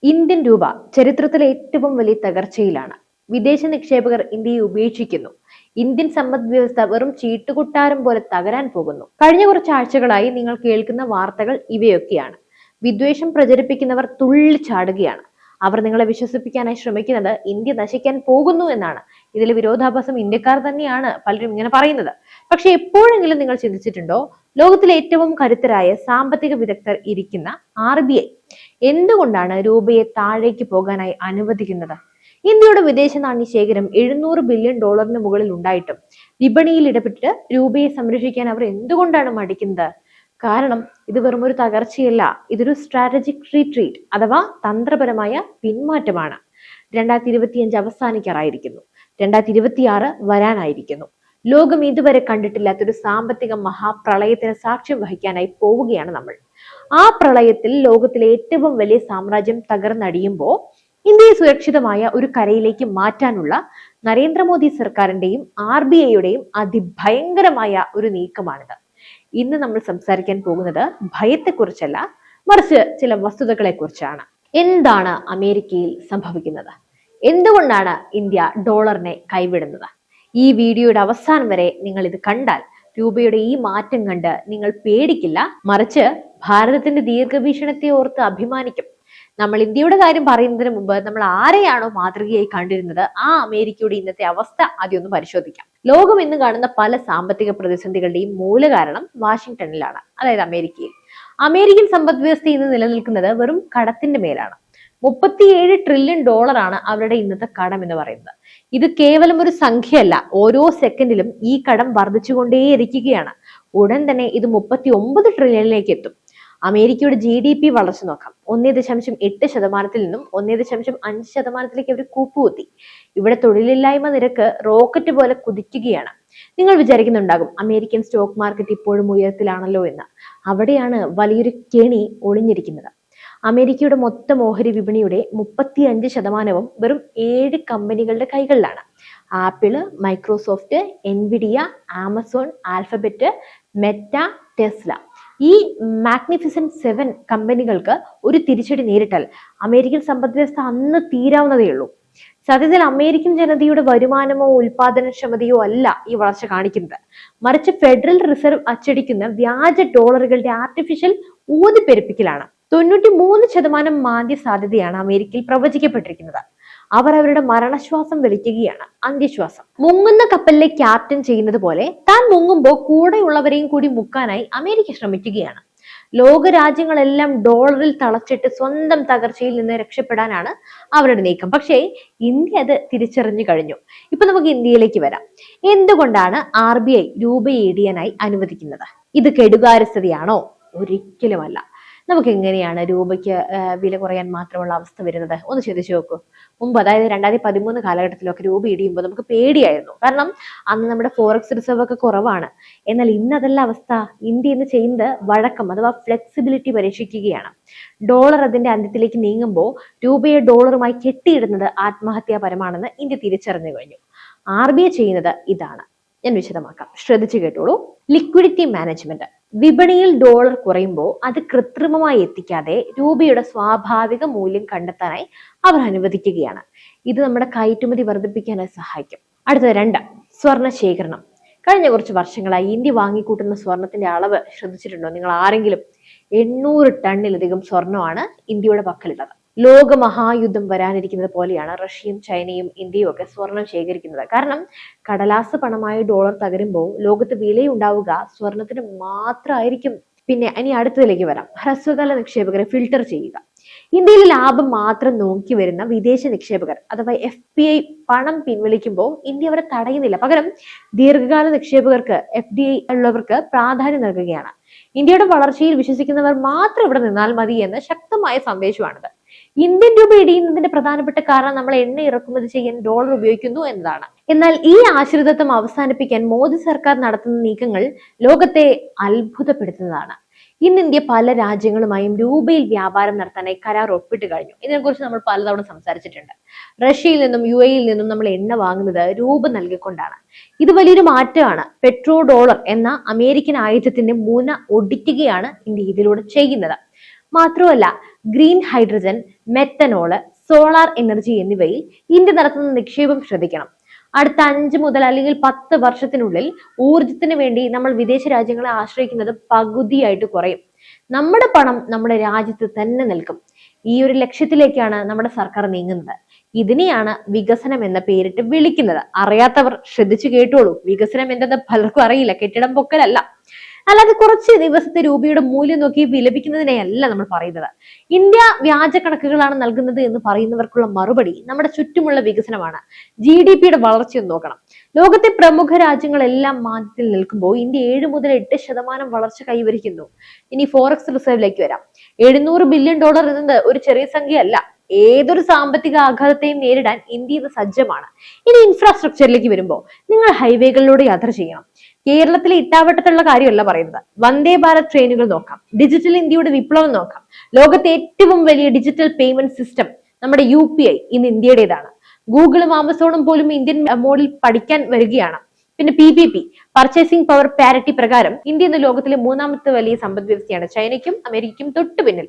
Indian രൂപ ചരിത്രത്തിലെ ഏറ്റവും വലിയ തകർച്ചയിലാണ്. വിദേശ നിക്ഷേപകർ ഇന്ത്യയെ ഉപേക്ഷിക്കുന്നു. ഇന്ത്യൻ സമ്പദ് വ്യവസ്ഥ വെറും ചീട്ടുകൊട്ടാരം പോലെ തകരാൻ പോകുന്നു. കഴിഞ്ഞ കുറച്ച് ആഴ്ചകളായി നിങ്ങൾ കേൾക്കുന്ന വാർത്തകൾ ഇവയൊക്കെയാണ്. വിദ്വേഷം പ്രചരിപ്പിക്കുന്നവർ തുള്ളിച്ചാടുകയാണ്. അവർ നിങ്ങളെ വിശ്വസിപ്പിക്കാനായി ശ്രമിക്കുന്നത് ഇന്ത്യ നശിക്കാൻ പോകുന്നു എന്നാണ്. ഇതിലെ വിരോധാഭാസം ഇന്ത്യക്കാർ തന്നെയാണ് പലരും ഇങ്ങനെ പറയുന്നത്. പക്ഷെ എപ്പോഴെങ്കിലും നിങ്ങൾ ചിന്തിച്ചിട്ടുണ്ടോ, ലോകത്തിലെ ഏറ്റവും കരുത്തരായ സാമ്പത്തിക വിദഗ്ധർ ഇരിക്കുന്ന RBI എന്തുകൊണ്ടാണ് രൂപയെ താഴേക്ക് പോകാനായി അനുവദിക്കുന്നത്? ഇന്ത്യയുടെ വിദേശ നാണ്യ ശേഖരം $700 ബില്യൺ മുകളിൽ ഉണ്ടായിട്ടും വിപണിയിൽ ഇടപെട്ട് രൂപയെ സംരക്ഷിക്കാൻ അവർ എന്തുകൊണ്ടാണ് മടിക്കുന്നത്? കാരണം ഇത് വെറും ഒരു തകർച്ചയല്ല, ഇതൊരു സ്ട്രാറ്റജിക് റീട്രീറ്റ് അഥവാ തന്ത്രപരമായ പിന്മാറ്റമാണ്. 2025 അവസാനിക്കാറായിരിക്കുന്നു. 2026 വരാനായിരിക്കുന്നു. ലോകം ഇതുവരെ കണ്ടിട്ടില്ലാത്തൊരു സാമ്പത്തിക മഹാപ്രളയത്തിന് സാക്ഷ്യം വഹിക്കാനായി പോവുകയാണ് നമ്മൾ. ആ പ്രളയത്തിൽ ലോകത്തിലെ ഏറ്റവും വലിയ സാമ്രാജ്യം തകർന്നടിയുമ്പോൾ ഇന്ത്യയെ സുരക്ഷിതമായ ഒരു കരയിലേക്ക് മാറ്റാനുള്ള നരേന്ദ്രമോദി സർക്കാരിന്റെയും RBIയുടെയും അതിഭയങ്കരമായ ഒരു നീക്കമാണിത്. ഇന്ന് നമ്മൾ സംസാരിക്കാൻ പോകുന്നത് ഭയത്തെക്കുറിച്ചല്ല, മറിച്ച് ചില വസ്തുതകളെ കുറിച്ചാണ്. എന്താണ് അമേരിക്കയിൽ സംഭവിക്കുന്നത്? എന്തുകൊണ്ടാണ് ഇന്ത്യ ഡോളറിനെ കൈവിടുന്നത്? ഈ വീഡിയോയുടെ അവസാനം വരെ നിങ്ങൾ ഇത് കണ്ടാൽ രൂപയുടെ ഈ മാറ്റം കണ്ട് നിങ്ങൾ പേടിക്കില്ല, മറിച്ച് ഭാരതത്തിന്റെ ദീർഘവീക്ഷണത്തെ ഓർത്ത് അഭിമാനിക്കും. നമ്മൾ ഇന്ത്യയുടെ കാര്യം പറയുന്നതിന് മുമ്പ് നമ്മൾ ആരെയാണോ മാതൃകയായി കണ്ടിരുന്നത്, ആ അമേരിക്കയുടെ ഇന്നത്തെ അവസ്ഥ ആദ്യം ഒന്ന് പരിശോധിക്കാം. ലോകം ഇന്ന് കാണുന്ന പല സാമ്പത്തിക പ്രതിസന്ധികളുടെയും മൂലകാരണം വാഷിംഗ്ടണിലാണ്, അതായത് അമേരിക്കയിൽ. അമേരിക്കൻ സമ്പദ് വ്യവസ്ഥ ഇന്ന് നിലനിൽക്കുന്നത് വെറും കടത്തിന്റെ മേലാണ്. $37 ട്രില്യൺ അവരുടെ ഇന്നത്തെ കടം എന്ന് പറയുന്നത്. ഇത് കേവലം ഒരു സംഖ്യയല്ല, ഓരോ സെക്കൻഡിലും ഈ കടം വർദ്ധിച്ചുകൊണ്ടേയിരിക്കുകയാണ്. ഉടൻ തന്നെ ഇത് 39 ട്രില്യണിലേക്ക് എത്തും. അമേരിക്കയുടെ GDP വളർച്ച നോക്കാം. 1.8% നിന്നും 1.5% അവർ കൂപ്പുകുത്തി. ഇവിടെ തൊഴിലില്ലായ്മ നിരക്ക് റോക്കറ്റ് പോലെ കുതിക്കുകയാണ്. നിങ്ങൾ വിചാരിക്കുന്നുണ്ടാകും അമേരിക്കൻ സ്റ്റോക്ക് മാർക്കറ്റ് ഇപ്പോഴും ഉയരത്തിലാണല്ലോ എന്ന്. അവിടെയാണ് വലിയൊരു കെണി ഒളിഞ്ഞിരിക്കുന്നത്. അമേരിക്കയുടെ മൊത്തം ഓഹരി വിപണിയുടെ 35% വെറും 7 കമ്പനികളുടെ കൈകളിലാണ്. Apple, Microsoft, Nvidia, Amazon, Alphabet, Meta, Tesla. ഈ മാഗ്നിഫിസന്റ് 7 കമ്പനികൾക്ക് ഒരു തിരിച്ചടി നേരിട്ടാൽ അമേരിക്കൻ സമ്പദ് വ്യവസ്ഥ അന്ന് തീരാവുന്നതേ ഉള്ളൂ. സത്യത്തിൽ അമേരിക്കൻ ജനതയുടെ വരുമാനമോ ഉൽപാദനക്ഷമതയോ അല്ല ഈ വളർച്ച കാണിക്കുന്നത്, മറിച്ച് ഫെഡറൽ റിസർവ് അച്ചടിക്കുന്ന വ്യാജ ഡോളറുകളുടെ ആർട്ടിഫിഷ്യൽ ഊതിപ്പെരുപ്പിക്കലാണ്. 93% മാന്ദ്യ സാധ്യതയാണ് അമേരിക്കയിൽ പ്രവചിക്കപ്പെട്ടിരിക്കുന്നത്. അവർ അവരുടെ മരണശ്വാസം വലിക്കുകയാണ്, അന്ത്യശ്വാസം. മുങ്ങുന്ന കപ്പലിലെ ക്യാപ്റ്റൻ ചെയ്യുന്നത് പോലെ താൻ മുങ്ങുമ്പോൾ കൂടെയുള്ളവരെയും കൂടി മുക്കാനായി അമേരിക്ക ശ്രമിക്കുകയാണ്. ലോക രാജ്യങ്ങളെല്ലാം ഡോളറിൽ തളച്ചിട്ട് സ്വന്തം തകർച്ചയിൽ നിന്ന് രക്ഷപ്പെടാനാണ് അവരുടെ നീക്കം. പക്ഷേ ഇന്ത്യ അത് തിരിച്ചറിഞ്ഞു കഴിഞ്ഞു. ഇപ്പൊ നമുക്ക് ഇന്ത്യയിലേക്ക് വരാം. എന്തുകൊണ്ടാണ് RBI രൂപയെ ഇടിയാനായി അനുവദിക്കുന്നത്? ഇത് കെടുകാര്യസ്ഥതയാണോ? ഒരിക്കലുമല്ല. നമുക്ക് എങ്ങനെയാണ് രൂപയ്ക്ക് വില കുറയാൻ മാത്രമുള്ള അവസ്ഥ വരുന്നത്? ഒന്ന് ചിന്തിച്ചു നോക്കൂ. മുമ്പ്, അതായത് 2013 കാലഘട്ടത്തിലൊക്കെ രൂപ ഇടിയുമ്പോൾ നമുക്ക് പേടിയായിരുന്നു. കാരണം അന്ന് നമ്മുടെ ഫോറക്സ് റിസർവ് ഒക്കെ കുറവാണ്. എന്നാൽ ഇന്നതല്ല അവസ്ഥ. ഇന്ത്യ ഇന്ന് ചെയ്യുന്നത് വഴക്കം അഥവാ ഫ്ലെക്സിബിലിറ്റി പരീക്ഷിക്കുകയാണ്. ഡോളർ അതിന്റെ അന്ത്യത്തിലേക്ക് നീങ്ങുമ്പോൾ രൂപയെ ഡോളറുമായി കെട്ടിയിടുന്നത് ആത്മഹത്യാപരമാണെന്ന് ഇന്ത്യ തിരിച്ചറിഞ്ഞു കഴിഞ്ഞു. RBI ചെയ്യുന്നത് ഇതാണ്. ഞാൻ വിശദമാക്കാം, ശ്രദ്ധിച്ചു കേട്ടോളൂ. Liquidity management. വിപണിയിൽ ഡോളർ കുറയുമ്പോൾ അത് കൃത്രിമമായി എത്തിക്കാതെ രൂപയുടെ സ്വാഭാവിക മൂല്യം കണ്ടെത്താനായി അവർ അനുവദിക്കുകയാണ്. ഇത് നമ്മുടെ കയറ്റുമതി വർദ്ധിപ്പിക്കാനായി സഹായിക്കും. അടുത്തത് 2, സ്വർണ്ണ ശേഖരണം. കഴിഞ്ഞ കുറച്ച് വർഷങ്ങളായി ഇന്ത്യ വാങ്ങിക്കൂട്ടുന്ന സ്വർണത്തിന്റെ അളവ് ശ്രദ്ധിച്ചിട്ടുണ്ടോ നിങ്ങൾ ആരെങ്കിലും? 800 ടണ്ണിലധികം സ്വർണ്ണമാണ് ഇന്ത്യയുടെ പക്കലുള്ളത്. ലോകമഹായുദ്ധം വരാനിരിക്കുന്നത് പോലെയാണ് റഷ്യയും ചൈനയും ഇന്ത്യയും ഒക്കെ സ്വർണം ശേഖരിക്കുന്നത്. കാരണം കടലാസ് പണമായി ഡോളർ തകരുമ്പോൾ ലോകത്ത് വിലയുണ്ടാവുക സ്വർണത്തിന് മാത്രമായിരിക്കും. പിന്നെ ഇനി അടുത്തതിലേക്ക് വരാം. ഹ്രസ്വകാല നിക്ഷേപകരെ ഫിൽട്ടർ ചെയ്യുക. ഇന്ത്യയിലെ ലാഭം മാത്രം നോക്കി വരുന്ന വിദേശ നിക്ഷേപകർ അഥവാ FPI പണം പിൻവലിക്കുമ്പോൾ ഇന്ത്യ അവരെ തടയുന്നില്ല. പകരം ദീർഘകാല നിക്ഷേപകർക്ക് FDI ഉള്ളവർക്ക് പ്രാധാന്യം നൽകുകയാണ്. ഇന്ത്യയുടെ വളർച്ചയിൽ വിശ്വസിക്കുന്നവർ മാത്രം ഇവിടെ നിന്നാൽ മതി എന്ന ശക്തമായ സന്ദേശമാണിത്. ഇന്ത്യൻ രൂപ ഇടിയുന്നതിന്റെ പ്രധാനപ്പെട്ട കാരണം നമ്മൾ എണ്ണ ഇറക്കുമതി ചെയ്യാൻ ഡോളർ ഉപയോഗിക്കുന്നു എന്നതാണ്. എന്നാൽ ഈ ആശ്രിതത്വം അവസാനിപ്പിക്കാൻ മോദി സർക്കാർ നടത്തുന്ന നീക്കങ്ങൾ ലോകത്തെ അത്ഭുതപ്പെടുത്തുന്നതാണ്. ഇന്ന് ഇന്ത്യ പല രാജ്യങ്ങളുമായും രൂപയിൽ വ്യാപാരം നടത്താനായി കരാർ ഒപ്പിട്ട് കഴിഞ്ഞു. ഇതിനെക്കുറിച്ച് നമ്മൾ പലതവണ സംസാരിച്ചിട്ടുണ്ട്. റഷ്യയിൽ നിന്നും UAEയിൽ നിന്നും നമ്മൾ എണ്ണ വാങ്ങുന്നത് രൂപ നൽകിക്കൊണ്ടാണ്. ഇത് വലിയൊരു മാറ്റമാണ്. പെട്രോ ഡോളർ എന്ന അമേരിക്കൻ ആയുധത്തിന്റെ മുന ഒടിക്കുകയാണ് ഇന്ത്യ ഇതിലൂടെ ചെയ്യുന്നത്. മാത്രമല്ല green hydrogen, methanol, solar energy എന്നിവയിൽ ഇന്ത്യ നടത്തുന്ന നിക്ഷേപം ശ്രദ്ധിക്കണം. അടുത്ത 5 മുതൽ അല്ലെങ്കിൽ 10 വർഷത്തിനുള്ളിൽ ഊർജത്തിന് വേണ്ടി നമ്മൾ വിദേശ രാജ്യങ്ങളെ ആശ്രയിക്കുന്നത് പകുതിയായിട്ട് കുറയും. നമ്മുടെ പണം നമ്മുടെ രാജ്യത്ത് തന്നെ നിൽക്കും. ഈ ഒരു ലക്ഷ്യത്തിലേക്കാണ് നമ്മുടെ സർക്കാർ നീങ്ങുന്നത്. ഇതിനെയാണ് വികസനം എന്ന പേരിട്ട് വിളിക്കുന്നത്. അറിയാത്തവർ ശ്രദ്ധിച്ചു കേട്ടോളൂ. വികസനം എന്തെന്ന് പലർക്കും അറിയില്ല. കെട്ടിടം പൊക്കലല്ല. അല്ലാതെ കുറച്ച് ദിവസത്തെ രൂപയുടെ മൂല്യം നോക്കി വിലപിക്കുന്നതിനെയല്ല നമ്മൾ പറയുന്നത്. ഇന്ത്യ വ്യാജ കണക്കുകളാണ് നൽകുന്നത് എന്ന് പറയുന്നവർക്കുള്ള മറുപടി നമ്മുടെ ചുറ്റുമുള്ള വികസനമാണ്. GDPയുടെ വളർച്ചയൊന്ന് നോക്കണം. ലോകത്തെ പ്രമുഖ രാജ്യങ്ങളെല്ലാം മാന്ദ്യത്തിൽ നിൽക്കുമ്പോൾ ഇന്ത്യ 7 മുതൽ 8% വളർച്ച കൈവരിക്കുന്നു. ഇനി ഫോറക്സ് റിസർവിലേക്ക് വരാം. $700 ബില്യൺ എന്നത് ഒരു ചെറിയ സംഖ്യയല്ല. ഏതൊരു സാമ്പത്തിക ആഘാതത്തെയും നേരിടാൻ ഇന്ത്യ ഇത് സജ്ജമാണ്. ഇനി ഇൻഫ്രാസ്ട്രക്ചറിലേക്ക് വരുമ്പോൾ നിങ്ങൾ ഹൈവേകളിലൂടെ യാത്ര ചെയ്യണം. കേരളത്തിലെ ഇട്ടാവട്ടത്തുള്ള കാര്യമല്ല പറയുന്നത്. വന്ദേ ഭാരത് ട്രെയിനുകൾ നോക്കാം. ഡിജിറ്റൽ ഇന്ത്യയുടെ വിപ്ലവം നോക്കാം. ലോകത്തെ ഏറ്റവും വലിയ ഡിജിറ്റൽ പേയ്മെന്റ് സിസ്റ്റം നമ്മുടെ UPI ഇന്ന് ഇന്ത്യയുടേതാണ്. ഗൂഗിളും ആമസോണും പോലും ഇന്ത്യൻ മോഡിൽ പഠിക്കാൻ വരികയാണ്. പിന്നെ PPP, പർച്ചേസിംഗ് പവർ പാരിറ്റി പ്രകാരം ഇന്ത്യ ഇന്ന് ലോകത്തിലെ 3ാമത്തെ വലിയ സമ്പദ് വ്യവസ്ഥയാണ്. ചൈനയ്ക്കും അമേരിക്കയ്ക്കും തൊട്ടു പിന്നിൽ.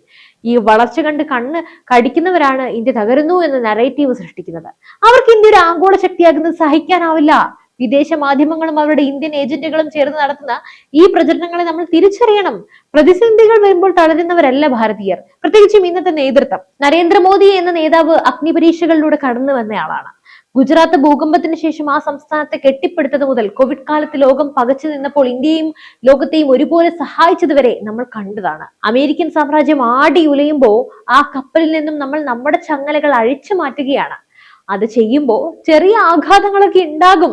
ഈ വളർച്ച കണ്ട് കണ്ണ് കടിക്കുന്നവരാണ് ഇന്ത്യ തകരുന്നു എന്ന നറേറ്റീവ് സൃഷ്ടിക്കുന്നത്. അവർക്ക് ഇന്ത്യ ഒരു ആഗോള ശക്തിയാകുന്നത് സഹിക്കാനാവില്ല. വിദേശ മാധ്യമങ്ങളും അവരുടെ ഇന്ത്യൻ ഏജന്റുകളും ചേർന്ന് നടത്തുന്ന ഈ പ്രചരണങ്ങളെ നമ്മൾ തിരിച്ചറിയണം. പ്രതിസന്ധികൾ വരുമ്പോൾ തളരുന്നവരല്ല ഭാരതീയർ, പ്രത്യേകിച്ചും ഇന്നത്തെ നേതൃത്വം. നരേന്ദ്രമോദി എന്ന നേതാവ് അഗ്നിപരീക്ഷകളിലൂടെ കടന്നു വന്നയാളാണ്. ഗുജറാത്ത് ഭൂകമ്പത്തിന് ശേഷം ആ സംസ്ഥാനത്തെ കെട്ടിപ്പടുത്തത് മുതൽ കോവിഡ് കാലത്ത് ലോകം പകച്ചു നിന്നപ്പോൾ ഇന്ത്യയും ലോകത്തെയും ഒരുപോലെ സഹായിച്ചതുവരെ നമ്മൾ കണ്ടതാണ്. അമേരിക്കൻ സാമ്രാജ്യം ആടി ഉലയുമ്പോൾ ആ കപ്പലിൽ നിന്നും നമ്മൾ നമ്മുടെ ചങ്ങലകൾ അഴിച്ചു മാറ്റുകയാണ്. അത് ചെയ്യുമ്പോൾ ചെറിയ ആഘാതങ്ങളൊക്കെ ഉണ്ടാകും.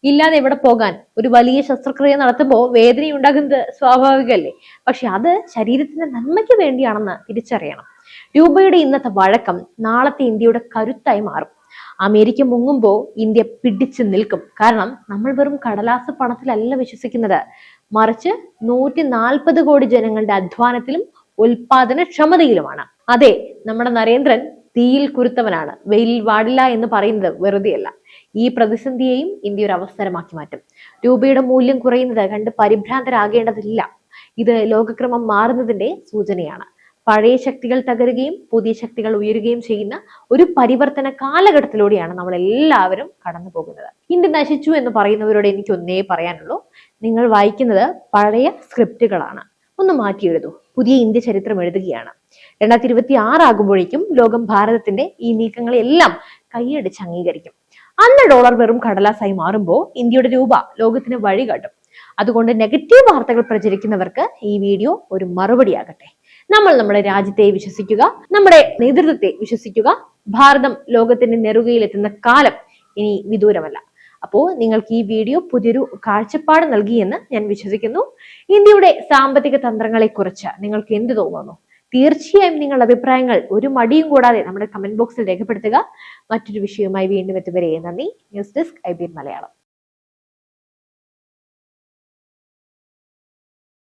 ഇല്ലാതെ എവിടെ പോകാൻ? ഒരു വലിയ ശസ്ത്രക്രിയ നടത്തുമ്പോൾ വേദന ഉണ്ടാകുന്നത് സ്വാഭാവികമല്ലേ? പക്ഷെ അത് ശരീരത്തിന്റെ നന്മയ്ക്ക് വേണ്ടിയാണെന്ന് തിരിച്ചറിയണം. രൂപയുടെ ഇന്നത്തെ വഴക്കം നാളത്തെ ഇന്ത്യയുടെ കരുത്തായി മാറും. അമേരിക്ക മുങ്ങുമ്പോൾ ഇന്ത്യ പിടിച്ചു നിൽക്കും. കാരണം നമ്മൾ വെറും കടലാസ് പണത്തിലല്ല വിശ്വസിക്കുന്നത്, മറിച്ച് 140 കോടി ജനങ്ങളുടെ അധ്വാനത്തിലും ഉൽപാദനക്ഷമതയിലുമാണ്. അതെ, നമ്മുടെ നരേന്ദ്രൻ തീയിൽ കുരുത്തവനാണ്. വെയിലിൽ വാടില്ല എന്ന് പറയുന്നത് വെറുതെയല്ല. ഈ പ്രതിസന്ധിയെയും ഇന്ത്യ ഒരു അവസരമാക്കി മാറ്റും. രൂപയുടെ മൂല്യം കുറയുന്നത് കണ്ട് പരിഭ്രാന്തരാകേണ്ടതില്ല. ഇത് ലോകക്രമം മാറുന്നതിന്റെ സൂചനയാണ്. പഴയ ശക്തികൾ തകരുകയും പുതിയ ശക്തികൾ ഉയരുകയും ചെയ്യുന്ന ഒരു പരിവർത്തന കാലഘട്ടത്തിലൂടെയാണ് നമ്മൾ എല്ലാവരും കടന്നു പോകുന്നത്. ഇന്ത്യ നശിച്ചു എന്ന് പറയുന്നവരോട് എനിക്ക് ഒന്നേ പറയാനുള്ളൂ, നിങ്ങൾ വായിക്കുന്നത് പഴയ സ്ക്രിപ്റ്റുകളാണ്. ഒന്ന് മാറ്റി എഴുതൂ. പുതിയ ഇന്ത്യ ചരിത്രം എഴുതുകയാണ്. 2026 ആകുമ്പോഴേക്കും ലോകം ഭാരതത്തിന്റെ ഈ നീക്കങ്ങളെല്ലാം കൈയടിച്ച് അംഗീകരിക്കും. അന്ന് ഡോളർ വെറും കടലാസായി മാറുമ്പോൾ ഇന്ത്യയുടെ രൂപ ലോകത്തിന് വഴികാട്ടും. അതുകൊണ്ട് നെഗറ്റീവ് വാർത്തകൾ പ്രചരിക്കുന്നവർക്ക് ഈ വീഡിയോ ഒരു മറുപടിയാകട്ടെ. നമ്മൾ നമ്മുടെ രാജ്യത്തെ വിശ്വസിക്കുക, നമ്മുടെ നേതൃത്വത്തെ വിശ്വസിക്കുക. ഭാരതം ലോകത്തിന്റെ നെറുകയിലെത്തുന്ന കാലം ഇനി വിദൂരമല്ല. അപ്പോൾ നിങ്ങൾക്ക് ഈ വീഡിയോ പുതിയൊരു കാഴ്ചപ്പാട് നൽകിയെന്ന് ഞാൻ വിശ്വസിക്കുന്നു. ഇന്ത്യയുടെ സാമ്പത്തിക തന്ത്രങ്ങളെ കുറിച്ച് നിങ്ങൾക്ക് എന്ത് തോന്നുന്നു? തീർച്ചയായും നിങ്ങളുടെ അഭിപ്രായങ്ങൾ ഒരു മടിയും കൂടാതെ നമ്മുടെ കമന്റ് ബോക്സിൽ രേഖപ്പെടുത്തുക. മറ്റൊരു വിഷയവുമായി വീണ്ടും എത്തുവരെ നന്ദി. News desk IBN Malayalam.